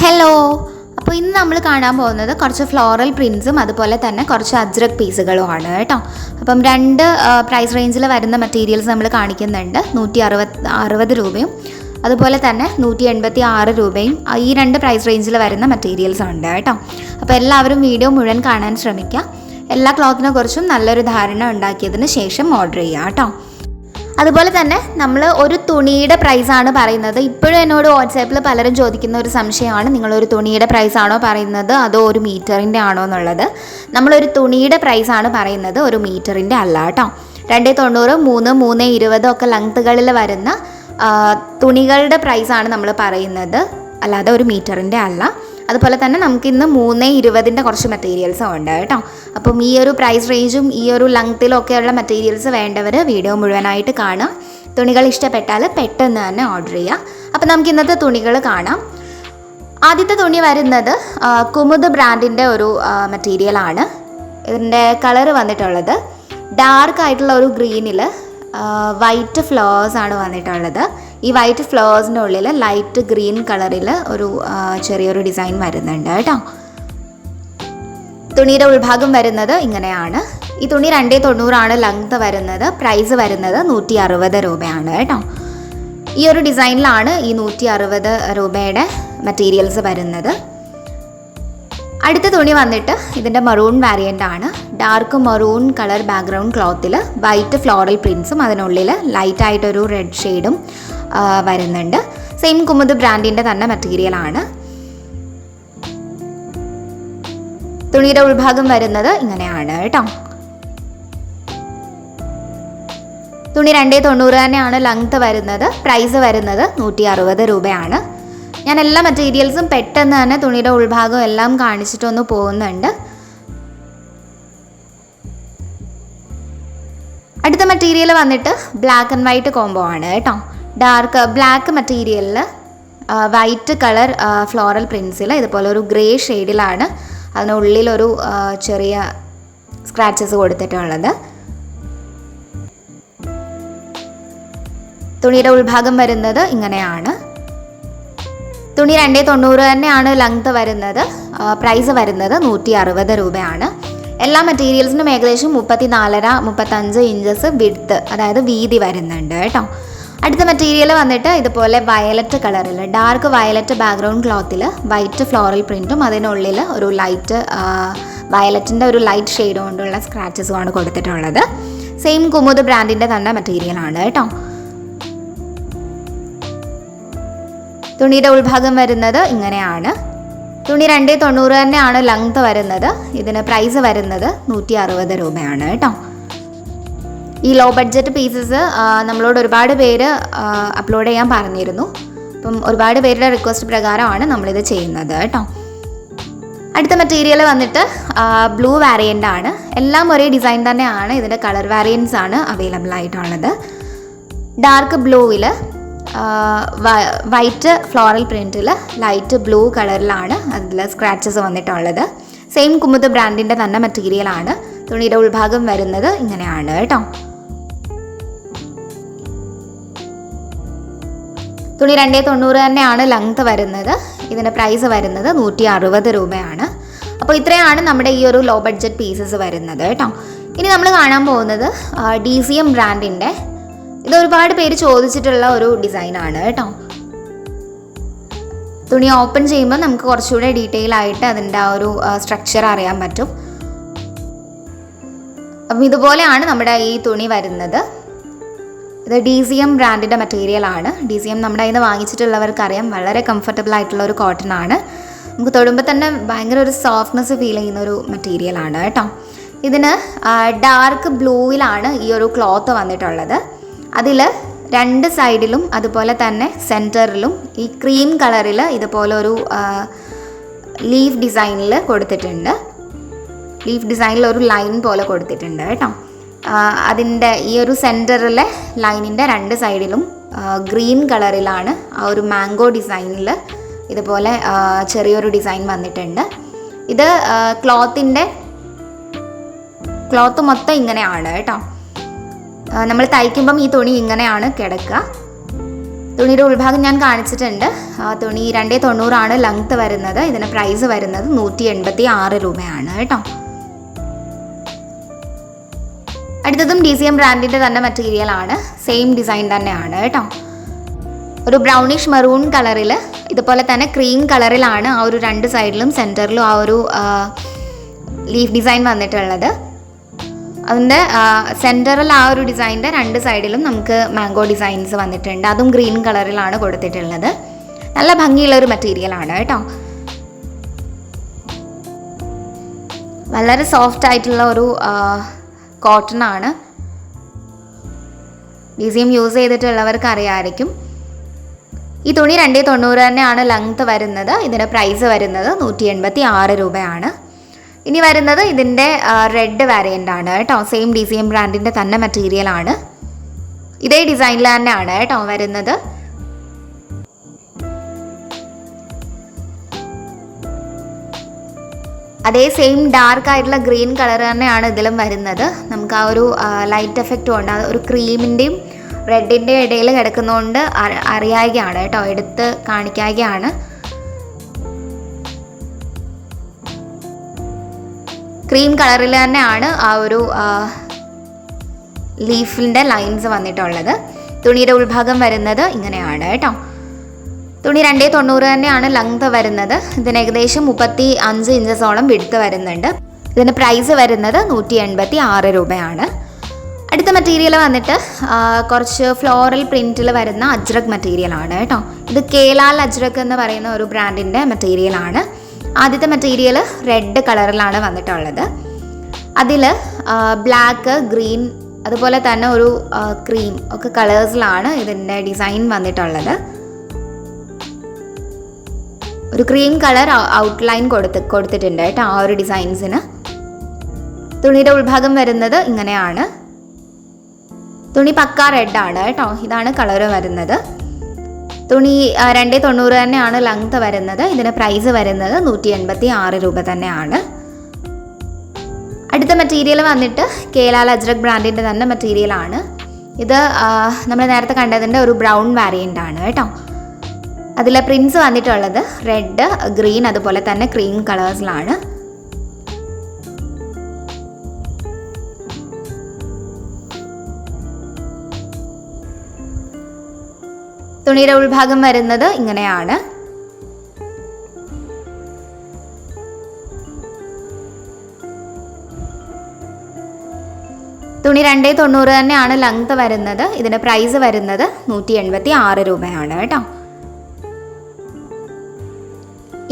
Hello, അപ്പോൾ ഇന്ന് നമ്മൾ കാണാൻ പോകുന്നത് കുറച്ച് ഫ്ലോറൽ പ്രിൻസും അതുപോലെ തന്നെ കുറച്ച് അജ്രക് പീസുകളുമാണ് കേട്ടോ. അപ്പം രണ്ട് പ്രൈസ് റേഞ്ചിൽ വരുന്ന മെറ്റീരിയൽസ് നമ്മൾ കാണിക്കുന്നുണ്ട്. 160 രൂപയും അതുപോലെ തന്നെ 186 രൂപയും ഈ രണ്ട് പ്രൈസ് റേഞ്ചിൽ വരുന്ന മെറ്റീരിയൽസ് ഉണ്ട് കേട്ടോ. അപ്പോൾ എല്ലാവരും വീഡിയോ മുഴുവൻ കാണാൻ ശ്രമിക്കുക. എല്ലാ ക്ലോത്തിനെ കുറിച്ചും നല്ലൊരു ധാരണ ഉണ്ടാക്കിയതിന് ശേഷം ഓർഡർ ചെയ്യുക കേട്ടോ. അതുപോലെ തന്നെ നമ്മൾ ഒരു തുണിയുടെ പ്രൈസാണ് പറയുന്നത്. ഇപ്പോഴും എന്നോട് വാട്സാപ്പിൽ പലരും ചോദിക്കുന്ന ഒരു സംശയമാണ്, നിങ്ങളൊരു തുണിയുടെ പ്രൈസാണോ പറയുന്നത് അതോ ഒരു മീറ്ററിൻ്റെ ആണോ എന്നുള്ളത്. നമ്മളൊരു തുണിയുടെ പ്രൈസാണ് പറയുന്നത്, ഒരു മീറ്ററിൻ്റെ അല്ല കേട്ടോ. 290, 3, 320 ഒക്കെ ലെങ്ത്തുകളിൽ വരുന്ന തുണികളുടെ പ്രൈസാണ് നമ്മൾ പറയുന്നത്, അല്ലാതെ ഒരു മീറ്ററിൻ്റെ അല്ല. അതുപോലെ തന്നെ നമുക്കിന്ന് 320 കുറച്ച് മെറ്റീരിയൽസും ഉണ്ട് കേട്ടോ. അപ്പം ഈ ഒരു പ്രൈസ് റേഞ്ചും ഈ ഒരു ലെങ്ത്തിലൊക്കെയുള്ള മെറ്റീരിയൽസ് വേണ്ടവർ വീഡിയോ മുഴുവനായിട്ട് കാണാം. തുണികൾ ഇഷ്ടപ്പെട്ടാൽ പെട്ടെന്ന് തന്നെ ഓർഡർ ചെയ്യുക. അപ്പം നമുക്ക് ഇന്നത്തെ തുണികൾ കാണാം. ആദ്യത്തെ തുണി വരുന്നത് കുമുദ് ബ്രാൻഡിൻ്റെ ഒരു മെറ്റീരിയലാണ്. ഇതിൻ്റെ കളർ വന്നിട്ടുള്ളത് ഡാർക്ക് ആയിട്ടുള്ള ഒരു ഗ്രീനിൽ വൈറ്റ് ഫ്ലവേഴ്സ് ആണ് വന്നിട്ടുള്ളത്. ഈ വൈറ്റ് ഫ്ലവേഴ്സിൻ്റെ ഉള്ളിൽ ലൈറ്റ് ഗ്രീൻ കളറിൽ ഒരു ചെറിയൊരു ഡിസൈൻ വരുന്നുണ്ട് കേട്ടോ. തുണിയുടെ ഉൾഭാഗം വരുന്നത് ഇങ്ങനെയാണ്. ഈ തുണി 290 ലെങ്ത് വരുന്നത്. പ്രൈസ് വരുന്നത് 160 രൂപയാണ് കേട്ടോ. ഈ ഒരു ഡിസൈനിലാണ് ഈ 160 രൂപയുടെ മെറ്റീരിയൽസ് വരുന്നത്. അടുത്ത തുണി വന്നിട്ട് ഇതിൻ്റെ മറൂൺ വാരിയൻ്റ് ആണ്. ഡാർക്ക് മറൂൺ കളർ ബാക്ക്ഗ്രൗണ്ട് ക്ലോത്തിൽ വൈറ്റ് ഫ്ലോറൽ പ്രിൻസും അതിനുള്ളിൽ ലൈറ്റായിട്ടൊരു റെഡ് ഷെയ്ഡും വരുന്നുണ്ട്. സെയിം കുമുദ് ബ്രാൻഡിൻ്റെ തന്നെ മെറ്റീരിയലാണ്. തുണിയുടെ ഉൾഭാഗം വരുന്നത് ഇങ്ങനെയാണ് കേട്ടോ. തുണി 290 തന്നെയാണ് ലെങ്ത് വരുന്നത്. പ്രൈസ് വരുന്നത് 160 രൂപയാണ്. ഞാൻ എല്ലാ മെറ്റീരിയൽസും പെട്ടെന്ന് തന്നെ തുണിയുടെ ഉൾഭാഗം എല്ലാം കാണിച്ചിട്ടൊന്ന് പോകുന്നുണ്ട്. അടുത്ത മെറ്റീരിയൽ വന്നിട്ട് ബ്ലാക്ക് ആൻഡ് വൈറ്റ് കോംബോ ആണ് കേട്ടോ. ഡാർക്ക് ബ്ലാക്ക് മെറ്റീരിയലിൽ വൈറ്റ് കളർ ഫ്ലോറൽ പ്രിൻസിൽ ഇതുപോലെ ഒരു ഗ്രേ ഷെയ്ഡിലാണ് അതിനുള്ളിലൊരു ചെറിയ സ്ക്രാച്ചസ് കൊടുത്തിട്ടുള്ളത്. തുണിയുടെ ഉൾഭാഗം വരുന്നത് ഇങ്ങനെയാണ്. തുണി 290 തന്നെയാണ് ലെങ്ത് വരുന്നത്. പ്രൈസ് വരുന്നത് 160 രൂപയാണ്. എല്ലാ മെറ്റീരിയൽസിനും ഏകദേശം 34, 35 ഇഞ്ചസ് വിഡ്ത്ത്, അതായത് വീതി വരുന്നുണ്ട് കേട്ടോ. അടുത്ത മെറ്റീരിയൽ വന്നിട്ട് ഇതുപോലെ വയലറ്റ് കളറിൽ ഡാർക്ക് വയലറ്റ് ബാക്ക്ഗ്രൗണ്ട് ക്ലോത്തിൽ വൈറ്റ് ഫ്ലോറൽ പ്രിൻറ്റും അതിനുള്ളിൽ ഒരു ലൈറ്റ് വയലറ്റിൻ്റെ ഒരു ലൈറ്റ് ഷെയ്ഡ് കൊണ്ടുള്ള സ്ക്രാച്ചസുമാണ് കൊടുത്തിട്ടുള്ളത്. സെയിം കുമുദ് ബ്രാൻഡിൻ്റെ തന്നെ മെറ്റീരിയലാണ് കേട്ടോ. തുണിയുടെ ഉൾഭാഗം വരുന്നത് ഇങ്ങനെയാണ്. തുണി 290 തന്നെയാണ് ലെങ്ത് വരുന്നത്. ഇതിന് പ്രൈസ് വരുന്നത് 160 രൂപയാണ് കേട്ടോ. ഈ ലോ ബഡ്ജറ്റ് പീസസ് നമ്മളോട് ഒരുപാട് പേര് അപ്ലോഡ് ചെയ്യാൻ പറഞ്ഞിരുന്നു. അപ്പം ഒരുപാട് പേരുടെ റിക്വസ്റ്റ് പ്രകാരമാണ് നമ്മളിത് ചെയ്യുന്നത് കേട്ടോ. അടുത്ത മെറ്റീരിയൽ വന്നിട്ട് ബ്ലൂ വാരിയൻ്റ് ആണ്. എല്ലാം ഒരേ ഡിസൈൻ തന്നെയാണ്. ഇതിൻ്റെ കളർ വാരിയൻസ് ആണ് അവൈലബിൾ ആയിട്ടുള്ളത്. ഡാർക്ക് ബ്ലൂവിൽ വൈറ്റ് ഫ്ലോറൽ പ്രിൻറ്റിൽ ലൈറ്റ് ബ്ലൂ കളറിലാണ് അതിൽ സ്ക്രാച്ചസ് വന്നിട്ടുള്ളത്. സെയിം കുമുദ് ബ്രാൻഡിൻ്റെ തന്നെ മെറ്റീരിയലാണ്. തുണിയുടെ ഉൾഭാഗം വരുന്നത് ഇങ്ങനെയാണ് കേട്ടോ. തുണി 290 തന്നെയാണ് ലെങ്ത് വരുന്നത്. ഇതിൻ്റെ പ്രൈസ് വരുന്നത് 160 രൂപയാണ്. അപ്പോൾ ഇത്രയാണ് നമ്മുടെ ഈ ഒരു ലോ ബഡ്ജറ്റ് പീസസ് വരുന്നത് കേട്ടോ. ഇനി നമ്മൾ കാണാൻ പോകുന്നത് DCM ബ്രാൻഡിൻ്റെ, ഇത് ഒരുപാട് പേര് ചോദിച്ചിട്ടുള്ള ഒരു ഡിസൈനാണ് കേട്ടോ. തുണി ഓപ്പൺ ചെയ്യുമ്പോൾ നമുക്ക് കുറച്ചുകൂടെ ഡീറ്റെയിൽ ആയിട്ട് അതിൻ്റെ ആ ഒരു സ്ട്രക്ചർ അറിയാൻ പറ്റും. അപ്പം ഇതുപോലെയാണ് നമ്മുടെ ഈ തുണി വരുന്നത്. ഇത് DCM ബ്രാൻഡിൻ്റെ മെറ്റീരിയലാണ്. DCM നമ്മുടെ കയ്യിൽ നിന്ന് വാങ്ങിച്ചിട്ടുള്ളവർക്കറിയാം, വളരെ കംഫർട്ടബിൾ ആയിട്ടുള്ള ഒരു കോട്ടൺ ആണ്. നമുക്ക് തൊടുമ്പോൾ തന്നെ ഭയങ്കര ഒരു സോഫ്റ്റ്നെസ് ഫീൽ ചെയ്യുന്ന ഒരു മെറ്റീരിയലാണ് കേട്ടോ. ഇതിന് ഡാർക്ക് ബ്ലൂവിലാണ് ഈ ഒരു ക്ലോത്ത് വന്നിട്ടുള്ളത്. അതിൽ 2 സൈഡിലും അതുപോലെ തന്നെ സെൻറ്ററിലും ഈ ക്രീം കളറിൽ ഇതുപോലെ ഒരു ലീഫ് ഡിസൈനിൽ കൊടുത്തിട്ടുണ്ട്. ലീഫ് ഡിസൈനിൽ ഒരു ലൈൻ പോലെ കൊടുത്തിട്ടുണ്ട് കേട്ടോ. അതിൻ്റെ ഈ ഒരു സെൻറ്ററിലെ ലൈനിൻ്റെ 2 സൈഡിലും ഗ്രീൻ കളറിലാണ് ആ ഒരു മാംഗോ ഡിസൈനിൽ ഇതുപോലെ ചെറിയൊരു ഡിസൈൻ വന്നിട്ടുണ്ട്. ഇത് ക്ലോത്ത് മൊത്തം ഇങ്ങനെയാണ് കേട്ടോ. നമ്മൾ തയ്ക്കുമ്പം ഈ തുണി ഇങ്ങനെയാണ് കിടക്കുക. തുണിയുടെ ഉൾഭാഗം ഞാൻ കാണിച്ചിട്ടുണ്ട്. തുണി 290 ലെങ്ത് വരുന്നത്. ഇതിന് പ്രൈസ് വരുന്നത് 186 രൂപയാണ് കേട്ടോ. അടുത്തതും DCM ബ്രാൻഡിൻ്റെ തന്നെ മെറ്റീരിയലാണ്, സെയിം ഡിസൈൻ തന്നെയാണ് കേട്ടോ. ഒരു ബ്രൗണിഷ് മെറൂൺ കളറിൽ ഇതുപോലെ തന്നെ ക്രീം കളറിലാണ് ആ ഒരു 2 സൈഡിലും സെൻറ്ററിലും ആ ഒരു ലീഫ് ഡിസൈൻ വന്നിട്ടുള്ളത്. അതിൻ്റെ സെൻറ്ററിൽ ആ ഒരു ഡിസൈൻ്റെ 2 സൈഡിലും നമുക്ക് മാംഗോ ഡിസൈൻസ് വന്നിട്ടുണ്ട്. അതും ഗ്രീൻ കളറിലാണ് കൊടുത്തിട്ടുള്ളത്. നല്ല ഭംഗിയുള്ളൊരു മെറ്റീരിയലാണ് കേട്ടോ. വളരെ സോഫ്റ്റ് ആയിട്ടുള്ള ഒരു കോട്ടൺ ആണ്. DCM യൂസ് ചെയ്തിട്ടുള്ളവർക്ക് അറിയാമായിരിക്കും. ഈ തുണി 290 തന്നെയാണ് ലെങ്ത് വരുന്നത്. ഇതിൻ്റെ പ്രൈസ് വരുന്നത് 186 രൂപയാണ്. ഇനി വരുന്നത് ഇതിൻ്റെ റെഡ് വേരിയൻ്റ് ആണ് കേട്ടോ. സെയിം DCM ബ്രാൻഡിൻ്റെ തന്നെ മെറ്റീരിയലാണ്. ഇതേ ഡിസൈനിൽ തന്നെയാണ് കേട്ടോ വരുന്നത്. അതേ സെയിം ഡാർക്ക് ആയിട്ടുള്ള ഗ്രീൻ കളർ തന്നെയാണ് ഇതിലും വരുന്നത്. നമുക്ക് ആ ഒരു ലൈറ്റ് എഫക്റ്റും ഉണ്ട്. ഒരു ക്രീമിൻ്റെയും റെഡിൻ്റെയും ഇടയിൽ കിടക്കുന്നതുകൊണ്ട് അറിയാവുകയാണ് കേട്ടോ, എടുത്ത് കാണിക്കാവുകയാണ്. ക്രീം കളറിൽ തന്നെയാണ് ആ ഒരു ലീഫിൻ്റെ ലൈൻസ് വന്നിട്ടുള്ളത്. തുണിയുടെ ഉൾഭാഗം വരുന്നത് ഇങ്ങനെയാണ് കേട്ടോ. തുണി 290 തന്നെയാണ് ലെങ്ത് വരുന്നത്. ഇതിന് ഏകദേശം 35 ഇഞ്ചസോളം വിഡ്ത്ത് വരുന്നുണ്ട്. ഇതിന് പ്രൈസ് വരുന്നത് 186 രൂപയാണ്. അടുത്ത മെറ്റീരിയൽ വന്നിട്ട് കുറച്ച് ഫ്ലോറൽ പ്രിൻറ്റിൽ വരുന്ന അജ്രക് മെറ്റീരിയലാണ് കേട്ടോ. ഇത് കേലാൽ അജ്രക് എന്ന് പറയുന്ന ഒരു ബ്രാൻഡിൻ്റെ മെറ്റീരിയലാണ്. ആദ്യത്തെ മെറ്റീരിയൽ റെഡ് കളറിലാണ് വന്നിട്ടുള്ളത്. അതിൽ ബ്ലാക്ക്, ഗ്രീൻ, അതുപോലെ തന്നെ ഒരു ക്രീം ഒക്കെ കളേഴ്സിലാണ് ഇതിൻ്റെ ഡിസൈൻ വന്നിട്ടുള്ളത്. ഒരു ക്രീം കളർ ഔട്ട്ലൈൻ കൊടുത്തിട്ടുണ്ട് കേട്ടോ ആ ഒരു ഡിസൈൻസിന്. തുണിയുടെ ഉൾഭാഗം വരുന്നത് ഇങ്ങനെയാണ്. തുണി പക്ക റെഡാണ് കേട്ടോ. ഇതാണ് കളർ വരുന്നത്. തുണി 290 തന്നെയാണ് ലെങ്ത് വരുന്നത്. ഇതിന് പ്രൈസ് വരുന്നത് 186 രൂപ തന്നെയാണ്. അടുത്ത മെറ്റീരിയൽ വന്നിട്ട് കേലാൽ അജ്രക് ബ്രാൻഡിൻ്റെ തന്നെ മെറ്റീരിയലാണ്. ഇത് നമ്മൾ നേരത്തെ കണ്ടതിൻ്റെ ഒരു ബ്രൗൺ വേരിയൻ്റ് ആണ് കേട്ടോ. അതിലെ പ്രിൻസ് വന്നിട്ടുള്ളത് റെഡ്, ഗ്രീൻ, അതുപോലെ തന്നെ ക്രീം കളേഴ്സിലാണ്. തുണിയുടെ ഉൾഭാഗം വരുന്നത് ഇങ്ങനെയാണ്. തുണി 290 തന്നെയാണ് ലെങ്ത് വരുന്നത്. ഇതിൻ്റെ പ്രൈസ് വരുന്നത് 186 രൂപയാണ് കേട്ടോ.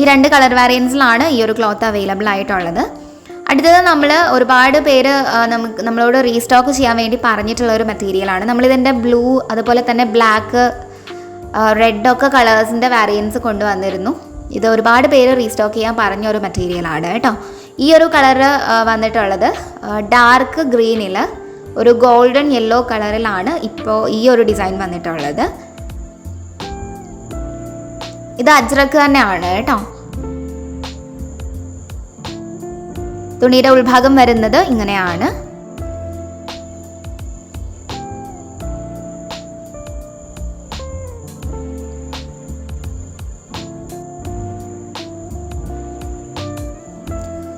ഈ 2 കളർ വേരിയൻസിലാണ് ഈ ഒരു ക്ലോത്ത് അവൈലബിൾ ആയിട്ടുള്ളത്. അടുത്തത് നമ്മൾ ഒരുപാട് പേര് നമ്മളോട് റീസ്റ്റോക്ക് ചെയ്യാൻ വേണ്ടി പറഞ്ഞിട്ടുള്ള ഒരു മെറ്റീരിയലാണ്. നമ്മളിതിൻ്റെ ബ്ലൂ, അതുപോലെ തന്നെ ബ്ലാക്ക്, റെഡൊക്കെ കളേഴ്സിൻ്റെ വേരിയൻസ് കൊണ്ടുവന്നിരുന്നു. ഇത് ഒരുപാട് പേര് റീസ്റ്റോക്ക് ചെയ്യാൻ പറഞ്ഞ ഒരു മെറ്റീരിയലാണ് കേട്ടോ. ഈ ഒരു കളറ് വന്നിട്ടുള്ളത് ഡാർക്ക് ഗ്രീനിൽ ഒരു ഗോൾഡൻ യെല്ലോ കളറിലാണ് ഇപ്പോൾ ഈ ഒരു ഡിസൈൻ വന്നിട്ടുള്ളത്. ഇത് അജ്രക് തന്നെയാണ് കേട്ടോ. തുണിയുടെ ഉൾഭാഗം വരുന്നത് ഇങ്ങനെയാണ്.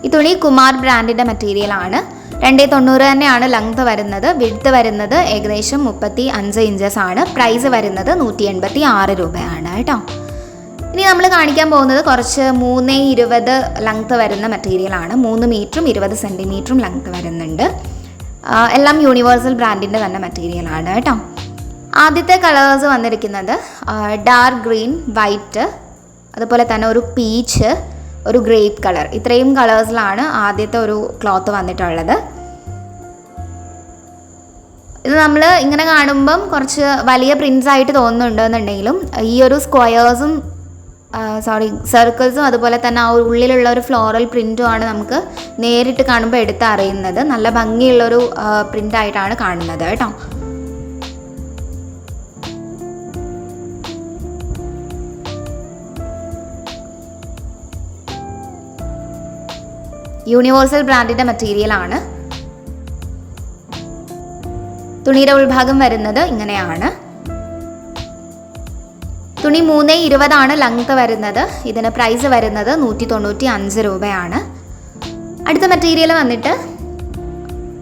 ഈ തുണി കുമാർ ബ്രാൻഡിൻ്റെ മെറ്റീരിയലാണ്. 290 തന്നെയാണ് ലെങ്ത് വരുന്നത്. വിഡ്ത്ത് വരുന്നത് ഏകദേശം 35 ഇഞ്ചസ് ആണ്. പ്രൈസ് വരുന്നത് 186 രൂപയാണ് കേട്ടോ. ഇനി നമ്മൾ കാണിക്കാൻ പോകുന്നത് കുറച്ച് 320 ലെങ്ത് വരുന്ന മെറ്റീരിയലാണ്. 3 മീറ്ററും 20 സെൻറ്റിമീറ്ററും ലെങ്ത് വരുന്നുണ്ട്. എല്ലാം യൂണിവേഴ്സൽ ബ്രാൻഡിൻ്റെ തന്നെ മെറ്റീരിയലാണ് കേട്ടോ. ആദ്യത്തെ കളേഴ്സ് വന്നിരിക്കുന്നത് ഡാർക്ക് ഗ്രീൻ, വൈറ്റ്, അതുപോലെ തന്നെ ഒരു പീച്ച്, ഒരു ഗ്രേപ്പ് കളർ. ഇത്രയും കളേഴ്സിലാണ് ആദ്യത്തെ ഒരു ക്ലോത്ത് വന്നിട്ടുള്ളത്. ഇത് നമ്മൾ ഇങ്ങനെ കാണുമ്പം കുറച്ച് വലിയ പ്രിൻസ് ആയിട്ട് തോന്നുന്നുണ്ടെന്നുണ്ടെങ്കിലും ഈ ഒരു സ്ക്വയേഴ്സും സർക്കിൾസും അതുപോലെ തന്നെ ആ ഉള്ളിലുള്ള ഒരു ഫ്ലോറൽ പ്രിൻറ്റുമാണ് നമുക്ക് നേരിട്ട് കാണുമ്പോൾ എടുത്തറിയുന്നത്. നല്ല ഭംഗിയുള്ളൊരു പ്രിൻ്റായിട്ടാണ് കാണുന്നത് കേട്ടോ. യൂണിവേഴ്സൽ ബ്രാൻഡിൻ്റെ മെറ്റീരിയലാണ്. തുണിയുടെ ഉൾഭാഗം വരുന്നത് ഇങ്ങനെയാണ്. തുണി 3.20 ലെങ്ത് വരുന്നത്. ഇതിന് പ്രൈസ് വരുന്നത് 195 രൂപയാണ്. അടുത്ത മെറ്റീരിയൽ വന്നിട്ട്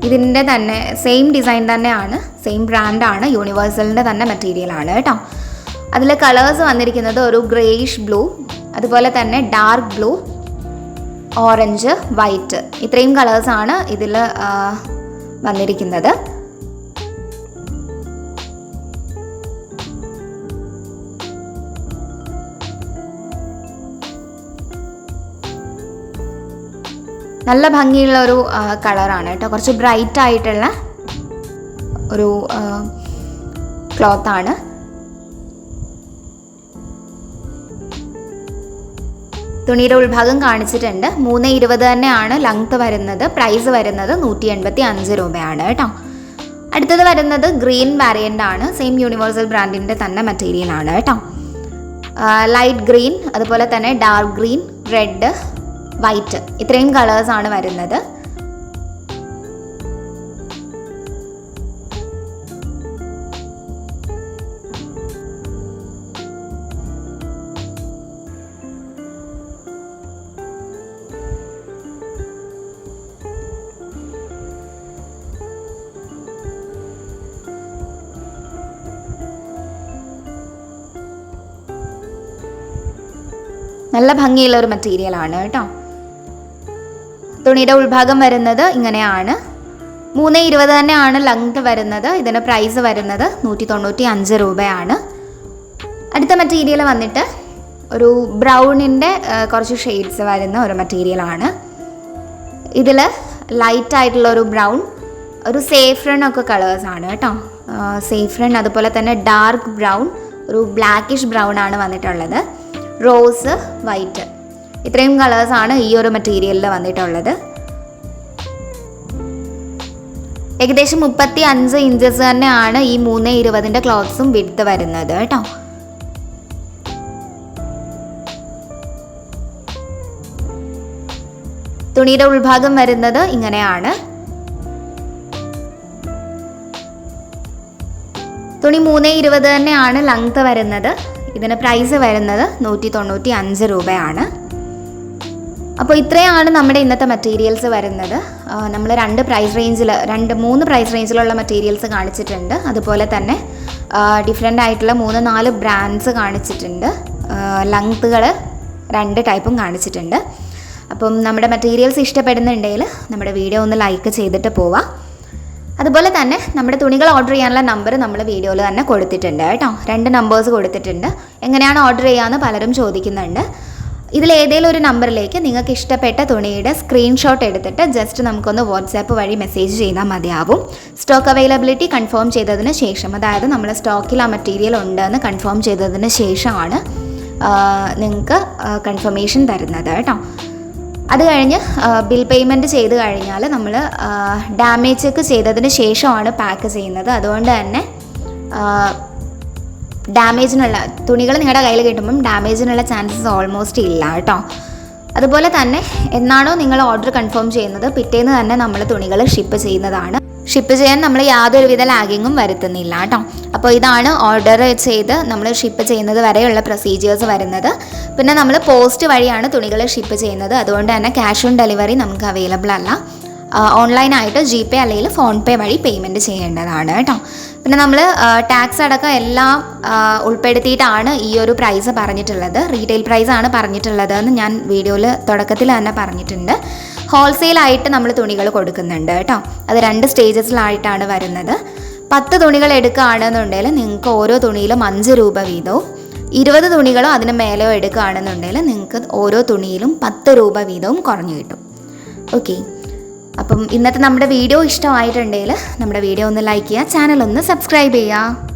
ഇതിൻ്റെ തന്നെ സെയിം ഡിസൈൻ തന്നെയാണ്, സെയിം ബ്രാൻഡാണ്, യൂണിവേഴ്സലിൻ്റെ തന്നെ മെറ്റീരിയലാണ് കേട്ടോ. അതിൽ കളേഴ്സ് വന്നിരിക്കുന്നത് ഒരു ഗ്രേയിഷ് ബ്ലൂ, അതുപോലെ തന്നെ ഡാർക്ക് ബ്ലൂ, ഓറഞ്ച്, വൈറ്റ്, ഇത്രയും കളേഴ്സാണ് ഇതിൽ വന്നിരിക്കുന്നത്. നല്ല ഭംഗിയുള്ള ഒരു കളറാണ് കേട്ടോ. കുറച്ച് ബ്രൈറ്റ് ആയിട്ടുള്ള ഒരു ക്ലോത്താണ്. തുണിയുടെ ഉൾഭാഗം കാണിച്ചിട്ടുണ്ട്. 3.20 തന്നെയാണ് ലെങ്ത് വരുന്നത്. പ്രൈസ് വരുന്നത് 185 രൂപയാണ് കേട്ടോ. അടുത്തത് വരുന്നത് ഗ്രീൻ വാരിയൻ്റ് ആണ്. സെയിം യൂണിവേഴ്സൽ ബ്രാൻഡിൻ്റെ തന്നെ മെറ്റീരിയൽ ആണ് കേട്ടോ. ലൈറ്റ് ഗ്രീൻ, അതുപോലെ തന്നെ ഡാർക്ക് ഗ്രീൻ, റെഡ്, വൈറ്റ്, ഇത്രയും കളേഴ്സാണ് വരുന്നത്. നല്ല ഭംഗിയുള്ള ഒരു മെറ്റീരിയലാണ് കേട്ടോ. തുണിയുടെ ഉൾഭാഗം വരുന്നത് ഇങ്ങനെയാണ്. 3.20 തന്നെയാണ് ലെങ്ത് വരുന്നത്. ഇതിന് പ്രൈസ് വരുന്നത് 195 രൂപയാണ്. അടുത്ത മെറ്റീരിയൽ വന്നിട്ട് ഒരു ബ്രൗണിൻ്റെ കുറച്ച് ഷെയ്ഡ്സ് വരുന്ന ഒരു മെറ്റീരിയലാണ്. ഇതിൽ ലൈറ്റായിട്ടുള്ള ഒരു ബ്രൗൺ, ഒരു സേഫ്രൺ ഒക്കെ കളേഴ്സാണ് കേട്ടോ. സേഫ്രൺ, അതുപോലെ തന്നെ ഡാർക്ക് ബ്രൗൺ, ഒരു ബ്ലാക്കിഷ് ബ്രൗൺ ആണ് വന്നിട്ടുള്ളത്. റോസ്, വൈറ്റ്, ഇത്രയും കളേഴ്സാണ് ഈ ഒരു മെറ്റീരിയലിൽ വന്നിട്ടുള്ളത്. ഏകദേശം 35 ഇഞ്ചസ് തന്നെയാണ് ഈ 3.20 ക്ലോത്ത്സും വിഡ്ത്ത് വരുന്നത് കേട്ടോ. തുണിയുടെ ഉൾഭാഗം വരുന്നത് ഇങ്ങനെയാണ്. തുണി 3.20 തന്നെയാണ് ലെങ്ത് വരുന്നത്. ഇതിന് പ്രൈസ് വരുന്നത് 195 രൂപയാണ്. അപ്പോൾ ഇത്രയാണ് നമ്മുടെ ഇന്നത്തെ മെറ്റീരിയൽസ് വരുന്നത്. നമ്മൾ 3 പ്രൈസ് റേഞ്ചിലുള്ള മെറ്റീരിയൽസ് കാണിച്ചിട്ടുണ്ട്. അതുപോലെ തന്നെ ഡിഫറെൻ്റ് ആയിട്ടുള്ള 3-4 ബ്രാൻഡ്സ് കാണിച്ചിട്ടുണ്ട്. ലെങ്ത്തുകൾ 2 ടൈപ്പും കാണിച്ചിട്ടുണ്ട്. അപ്പം നമ്മുടെ മെറ്റീരിയൽസ് ഇഷ്ടപ്പെടുന്നുണ്ടെങ്കിൽ നമ്മുടെ വീഡിയോ ഒന്ന് ലൈക്ക് ചെയ്തിട്ട് പോവാം. അതുപോലെ തന്നെ നമ്മുടെ തുണികൾ ഓർഡർ ചെയ്യാനുള്ള നമ്പർ നമ്മൾ വീഡിയോയിൽ തന്നെ കൊടുത്തിട്ടുണ്ട് കേട്ടോ. 2 നമ്പേഴ്സ് കൊടുത്തിട്ടുണ്ട്. എങ്ങനെയാണ് ഓർഡർ ചെയ്യാമെന്ന് പലരും ചോദിക്കുന്നുണ്ട്. ഇതിലേതെങ്കിലും ഒരു നമ്പറിലേക്ക് നിങ്ങൾക്ക് ഇഷ്ടപ്പെട്ട തുണിയുടെ സ്ക്രീൻഷോട്ട് എടുത്തിട്ട് ജസ്റ്റ് നമുക്കൊന്ന് വാട്സാപ്പ് വഴി മെസ്സേജ് ചെയ്താൽ മതിയാവും. സ്റ്റോക്ക് അവൈലബിലിറ്റി കൺഫേം ചെയ്തതിന് ശേഷം, അതായത് നമ്മൾ സ്റ്റോക്കിൽ ആ മെറ്റീരിയൽ ഉണ്ടെന്ന് കൺഫേം ചെയ്തതിന് ശേഷമാണ് നിങ്ങൾക്ക് കൺഫർമേഷൻ തരുന്നത് കേട്ടോ. അത് കഴിഞ്ഞ് ബിൽ പേയ്മെൻറ്റ് ചെയ്ത് കഴിഞ്ഞാൽ നമ്മൾ ഡാമേജ് ചെക്ക് ചെയ്തതിന് ശേഷമാണ് പാക്ക് ചെയ്യുന്നത്. അതുകൊണ്ട് തന്നെ ഡാമേജിനുള്ള തുണികൾ നിങ്ങളുടെ കയ്യിൽ കിട്ടുമ്പം ഡാമേജിനുള്ള ചാൻസസ് ഓൾമോസ്റ്റ് ഇല്ല കേട്ടോ. അതുപോലെ തന്നെ എന്നാണോ നിങ്ങൾ ഓർഡർ കൺഫേം ചെയ്യുന്നത് പിറ്റേന്ന് തന്നെ നമ്മൾ തുണികൾ ഷിപ്പ് ചെയ്യുന്നതാണ്. ഷിപ്പ് ചെയ്യാൻ നമ്മൾ യാതൊരുവിധ ലാഗിങ്ങും വരുത്തുന്നില്ല കേട്ടോ. അപ്പോൾ ഇതാണ് ഓർഡർ ചെയ്ത് നമ്മൾ ഷിപ്പ് ചെയ്യുന്നത് വരെയുള്ള പ്രൊസീജിയേഴ്സ് വരുന്നത്. പിന്നെ നമ്മൾ പോസ്റ്റ് വഴിയാണ് തുണികൾ ഷിപ്പ് ചെയ്യുന്നത്. അതുകൊണ്ട് തന്നെ ക്യാഷ് ഓൺ ഡെലിവറി നമുക്ക് അവൈലബിൾ അല്ല. ഓൺലൈനായിട്ട് GPay അല്ലെങ്കിൽ FonePe വഴി പേയ്മെൻറ്റ് ചെയ്യേണ്ടതാണ് കേട്ടോ. പിന്നെ നമ്മൾ ടാക്സ് അടക്കം എല്ലാം ഉൾപ്പെടുത്തിയിട്ടാണ് ഈ ഒരു പ്രൈസ് പറഞ്ഞിട്ടുള്ളത്. റീറ്റെയിൽ പ്രൈസാണ് പറഞ്ഞിട്ടുള്ളത് എന്ന് ഞാൻ വീഡിയോയിൽ തുടക്കത്തിൽ തന്നെ പറഞ്ഞിട്ടുണ്ട്. ഹോൾസെയിലായിട്ട് നമ്മൾ തുണികൾ കൊടുക്കുന്നുണ്ട് കേട്ടോ. അത് 2 സ്റ്റേജസിലായിട്ടാണ് വരുന്നത്. 10 തുണികൾ എടുക്കുകയാണെന്നുണ്ടെങ്കിൽ നിങ്ങൾക്ക് ഓരോ തുണിയിലും 5 രൂപ വീതവും, 20 തുണികളോ അതിന് മേലെയോ എടുക്കുകയാണെന്നുണ്ടെങ്കിൽ നിങ്ങൾക്ക് ഓരോ തുണിയിലും 10 രൂപ വീതവും കുറഞ്ഞു കിട്ടും. ഓക്കെ, അപ്പം ഇന്നത്തെ നമ്മുടെ വീഡിയോ ഇഷ്ടമായിട്ടുണ്ടെങ്കിൽ നമ്മുടെ വീഡിയോ ഒന്ന് ലൈക്ക് ചെയ്യുക, ചാനൽ ഒന്ന് സബ്സ്ക്രൈബ് ചെയ്യുക.